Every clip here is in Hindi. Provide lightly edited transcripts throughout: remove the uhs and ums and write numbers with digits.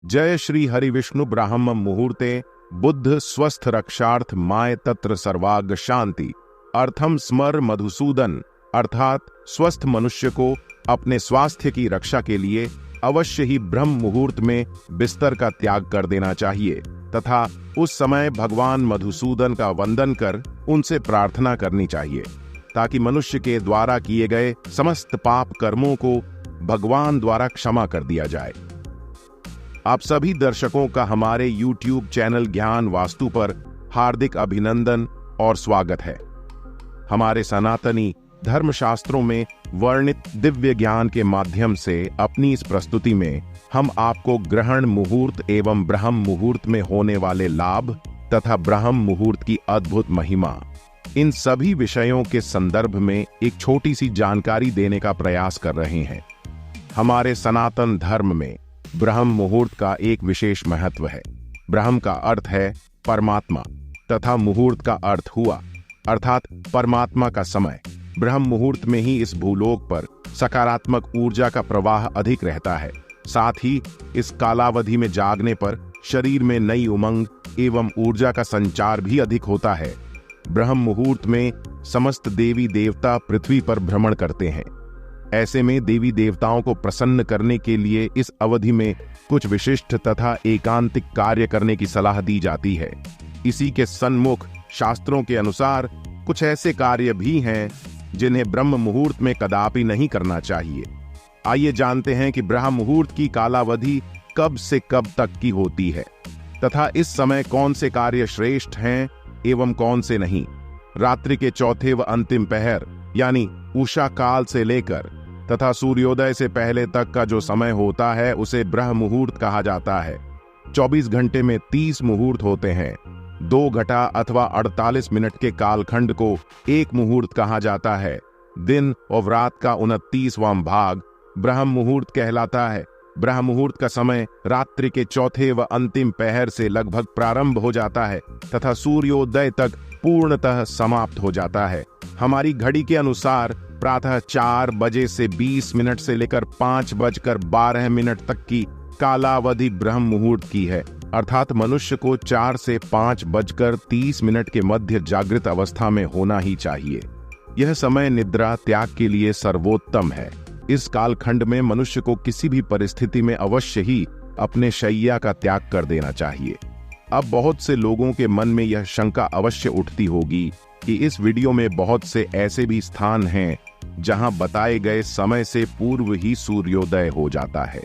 जय श्री हरि विष्णु ब्राह्मण मुहूर्ते बुद्ध स्वस्थ रक्षार्थ माय तत्र सर्वाग शांति। अर्थम स्मर मधुसूदन, अर्थात स्वस्थ मनुष्य को अपने स्वास्थ्य की रक्षा के लिए अवश्य ही ब्रह्म मुहूर्त में बिस्तर का त्याग कर देना चाहिए तथा उस समय भगवान मधुसूदन का वंदन कर उनसे प्रार्थना करनी चाहिए ताकि मनुष्य के द्वारा किए गए समस्त पाप कर्मों को भगवान द्वारा क्षमा कर दिया जाए। आप सभी दर्शकों का हमारे YouTube चैनल ज्ञान वास्तु पर हार्दिक अभिनंदन और स्वागत है। हमारे सनातनी धर्मशास्त्रों में वर्णित दिव्य ज्ञान के माध्यम से अपनी इस प्रस्तुति में हम आपको ग्रहण मुहूर्त एवं ब्रह्म मुहूर्त में होने वाले लाभ तथा ब्रह्म मुहूर्त की अद्भुत महिमा, इन सभी विषयों के संदर्भ में एक छोटी सी जानकारी देने का प्रयास कर रहे हैं। हमारे सनातन धर्म में ब्रह्म मुहूर्त का एक विशेष महत्व है। ब्रह्म का अर्थ है परमात्मा तथा मुहूर्त का अर्थ हुआ अर्थात परमात्मा का समय। ब्रह्म मुहूर्त में ही इस भूलोक पर सकारात्मक ऊर्जा का प्रवाह अधिक रहता है। साथ ही इस कालावधि में जागने पर शरीर में नई उमंग एवं ऊर्जा का संचार भी अधिक होता है। ब्रह्म मुहूर्त में समस्त देवी देवता पृथ्वी पर भ्रमण करते हैं। ऐसे में देवी देवताओं को प्रसन्न करने के लिए इस अवधि में कुछ विशिष्ट तथा एकांतिक कार्य करने की सलाह दी जाती है। इसी के सन्मुख शास्त्रों के अनुसार कुछ ऐसे कार्य भी हैं जिन्हें ब्रह्म मुहूर्त में कदापि नहीं करना चाहिए। आइए जानते हैं कि ब्रह्म मुहूर्त की कालावधि कब से कब तक की होती है तथा इस समय कौन से कार्य श्रेष्ठ हैं एवं कौन से नहीं। रात्रि के चौथे व अंतिम पहर यानी उषा काल से लेकर तथा सूर्योदय से पहले तक का जो समय होता है उसे ब्रह्म मुहूर्त कहा जाता है। 24 घंटे में 30 मुहूर्त होते हैं। 2 घटा अथवा 48 मिनट के कालखंड को एक मुहूर्त कहा जाता है। दिन और रात का 29वां भाग ब्रह्म मुहूर्त कहलाता है। ब्रह्म मुहूर्त का समय रात्रि के चौथे व अंतिम पहर से लगभग प्रारंभ हो जाता है तथा सूर्योदय तक पूर्णतः समाप्त हो जाता है। हमारी घड़ी के अनुसार प्रातः 4 बजे से 20 मिनट से लेकर 5:12 तक की कालावधि ब्रह्म मुहूर्त की है, अर्थात मनुष्य को 4 से 5:30 के मध्य जागृत अवस्था में होना ही चाहिए। यह समय निद्रा त्याग के लिए सर्वोत्तम है। इस कालखंड में मनुष्य को किसी भी परिस्थिति में अवश्य ही अपने शैया का त्याग कर देना चाहिए। अब बहुत से लोगों के मन में यह शंका अवश्य उठती होगी कि इस वीडियो में बहुत से ऐसे भी स्थान हैं जहां बताए गए समय से पूर्व ही सूर्योदय हो जाता है।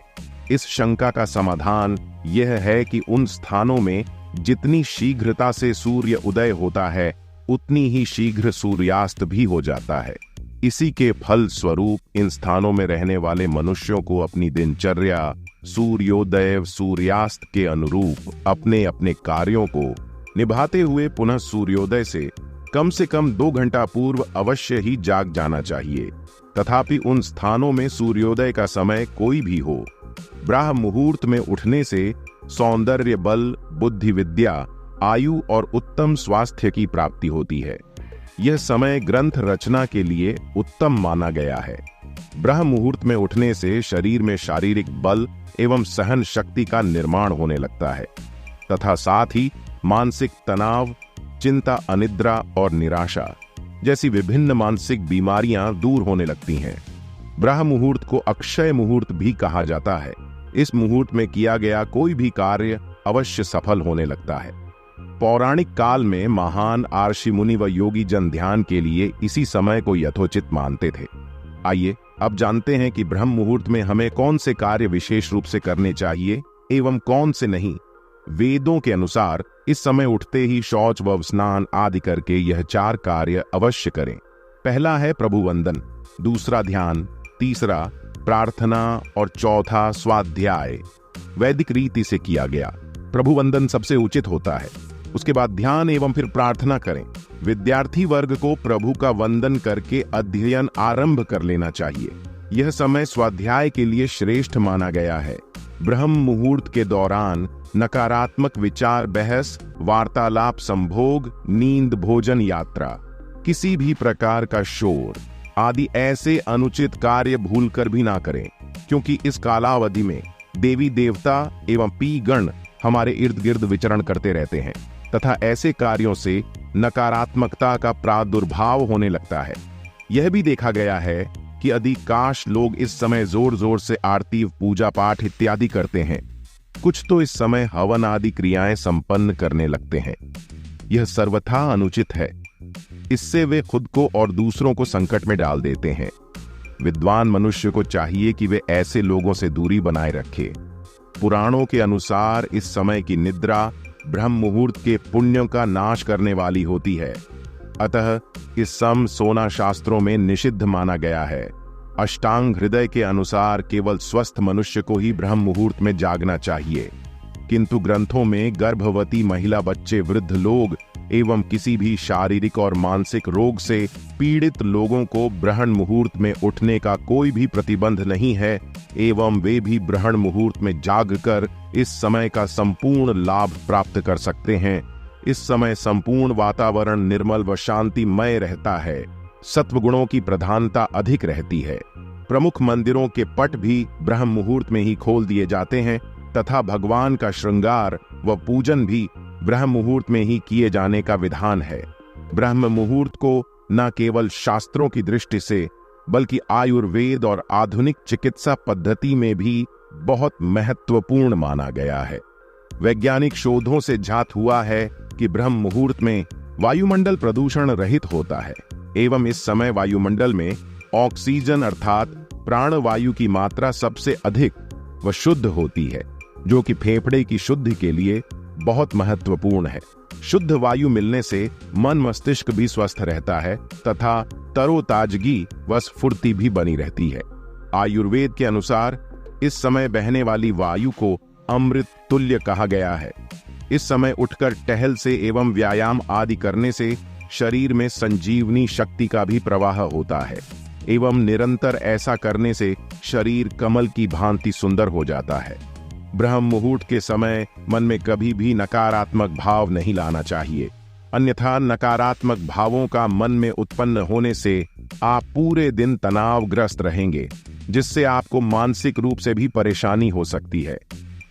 इस शंका का समाधान यह है कि उन स्थानों में जितनी शीघ्रता से सूर्य उदय होता है उतनी ही शीघ्र सूर्यास्त भी हो जाता है। इसी के फल स्वरूप इन स्थानों में रहने वाले मनुष्यों को अपनी दिनचर्या सूर्योदय सूर्यास्त के अनुरूप अपने अपने कार्यों को निभाते हुए पुनः सूर्योदय से कम 2 घंटा पूर्व अवश्य ही जाग जाना चाहिए। तथापि उन स्थानों में सूर्योदय का समय कोई भी हो, ब्रह्म मुहूर्त में उठने से सौंदर्य बल, बुद्धि विद्या, आयु और उत्तम स्वास्थ्य की प्राप्ति होती है। यह समय ग्रंथ रचना के लिए उत्तम माना गया है। ब्रह्म मुहूर्त में उठने से शरीर में शारीरिक बल एवं सहन शक्ति का निर्माण होने लगता है तथा साथ ही मानसिक तनाव, चिंता, अनिद्रा और निराशा जैसी विभिन्न मानसिक बीमारियां दूर होने लगती हैं। ब्रह्म मुहूर्त को अक्षय मुहूर्त भी कहा जाता है। इस मुहूर्त में किया गया कोई भी कार्य अवश्य सफल होने लगता है। पौराणिक काल में महान आर्षि मुनि व योगी जन ध्यान के लिए इसी समय को यथोचित मानते थे। आइए अब जानते हैं कि ब्रह्म मुहूर्त में हमें कौन से कार्य विशेष रूप से करने चाहिए एवं कौन से नहीं। वेदों के अनुसार इस समय उठते ही शौच व स्नान आदि करके यह 4 कार्य अवश्य करें। पहला है प्रभु वंदन, दूसरा ध्यान, तीसरा प्रार्थना और चौथा स्वाध्याय। वैदिक रीति से किया गया प्रभु वंदन सबसे उचित होता है। उसके बाद ध्यान एवं फिर प्रार्थना करें। विद्यार्थी वर्ग को प्रभु का वंदन करके अध्ययन आरंभ कर लेना चाहिए। यह समय स्वाध्याय के लिए श्रेष्ठ माना गया है। ब्रह्म मुहूर्त के दौरान नकारात्मक विचार, बहस, वार्तालाप, संभोग, नींद, भोजन, यात्रा, किसी भी प्रकार का शोर आदि ऐसे अनुचित कार्य भूलकर भी ना करें, क्योंकि इस कालावधि में देवी देवता एवं पी गण हमारे इर्द गिर्द विचरण करते रहते हैं तथा ऐसे कार्यों से नकारात्मकता का प्रादुर्भाव होने लगता है। यह भी देखा गया है कि अधिकांश लोग इस समय जोर जोर से आरती, पूजा पाठ इत्यादि करते हैं। कुछ तो इस समय हवन आदि क्रियाएं संपन्न करने लगते हैं। यह सर्वथा अनुचित है। इससे वे खुद को और दूसरों को संकट में डाल देते हैं। विद्वान मनुष्य को चाहिए कि वे ऐसे लोगों से दूरी बनाए रखे। पुराणों के अनुसार इस समय की निद्रा ब्रह्म मुहूर्त के पुण्यों का नाश करने वाली होती है। अतः इस समय सोना शास्त्रों में निषिद्ध माना गया है। अष्टांग हृदय के अनुसार केवल स्वस्थ मनुष्य को ही ब्रह्म मुहूर्त में जागना चाहिए, किंतु ग्रंथों में गर्भवती महिला, बच्चे, वृद्ध लोग एवं किसी भी शारीरिक और मानसिक रोग से पीड़ित लोगों को ब्रह्म मुहूर्त में उठने का कोई भी प्रतिबंध नहीं है एवं वे भी ब्रह्म मुहूर्त में जागकर इस समय का संपूर्ण लाभ प्राप्त कर सकते हैं। इस समय संपूर्ण वातावरण निर्मल व शांतिमय रहता है। सत्व गुणों की प्रधानता अधिक रहती है। प्रमुख मंदिरों के पट भी ब्रह्म मुहूर्त में ही खोल दिए जाते हैं तथा भगवान का श्रृंगार व पूजन भी ब्रह्म मुहूर्त में ही किए जाने का विधान है। ब्रह्म मुहूर्त को न केवल शास्त्रों की दृष्टि से बल्कि आयुर्वेद और आधुनिक चिकित्सा पद्धति में भी बहुत महत्वपूर्ण माना गया है। वैज्ञानिक शोधों से ज्ञात हुआ है कि ब्रह्म मुहूर्त में वायुमंडल प्रदूषण रहित होता है एवं इस समय वायुमंडल में ऑक्सीजन अर्थात प्राणवायु की मात्रा सबसे अधिक व शुद्ध होती है, जो कि फेफड़े की शुद्धि के लिए बहुत महत्वपूर्ण है। शुद्ध वायु मिलने से मन मस्तिष्क भी स्वस्थ रहता है तथा तरोताजगी व स्फूर्ति भी बनी रहती है। आयुर्वेद के अनुसार इस समय बहने वाली वायु को अमृत तुल्य कहा गया है। इस समय उठकर टहल से एवं व्यायाम आदि करने से शरीर में संजीवनी शक्ति का भी प्रवाह होता है एवं निरंतर ऐसा करने से शरीर कमल की भांति सुंदर हो जाता है। ब्रह्म मुहूर्त के समय मन में कभी भी नकारात्मक भाव नहीं लाना चाहिए, अन्यथा नकारात्मक भावों का मन में उत्पन्न होने से आप पूरे दिन तनावग्रस्त रहेंगे, जिससे आपको मानसिक रूप से भी परेशानी हो सकती है।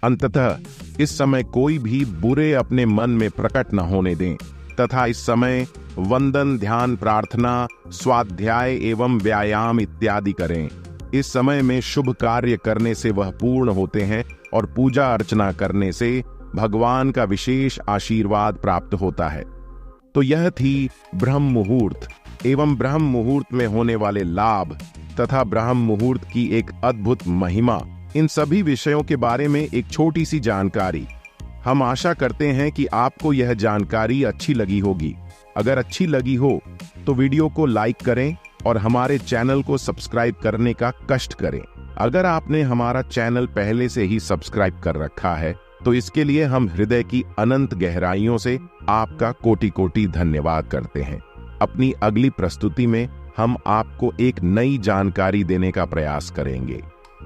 अंततः इस समय कोई भी बुरे अपने मन में प्रकट न होने दें तथा इस समय वंदन, ध्यान, प्रार्थना, स्वाध्याय एवं व्यायाम इत्यादि करें। इस समय में शुभ कार्य करने से वह पूर्ण होते हैं और पूजा अर्चना करने से भगवान का विशेष आशीर्वाद प्राप्त होता है। तो यह थी ब्रह्म मुहूर्त एवं ब्रह्म मुहूर्त में होने वाले लाभ तथा ब्रह्म मुहूर्त की एक अद्भुत महिमा। इन सभी विषयों के बारे में एक छोटी सी जानकारी। हम आशा करते हैं कि आपको यह जानकारी अच्छी लगी होगी। अगर अच्छी लगी हो तो वीडियो को लाइक करें और हमारे चैनल को सब्सक्राइब करने का कष्ट करें। अगर आपने हमारा चैनल पहले से ही सब्सक्राइब कर रखा है तो इसके लिए हम हृदय की अनंत गहराइयों से आपका कोटि कोटि धन्यवाद करते हैं। अपनी अगली प्रस्तुति में हम आपको एक नई जानकारी देने का प्रयास करेंगे।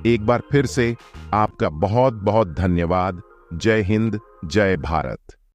एक बार फिर से आपका बहुत बहुत धन्यवाद। जय हिंद, जय भारत।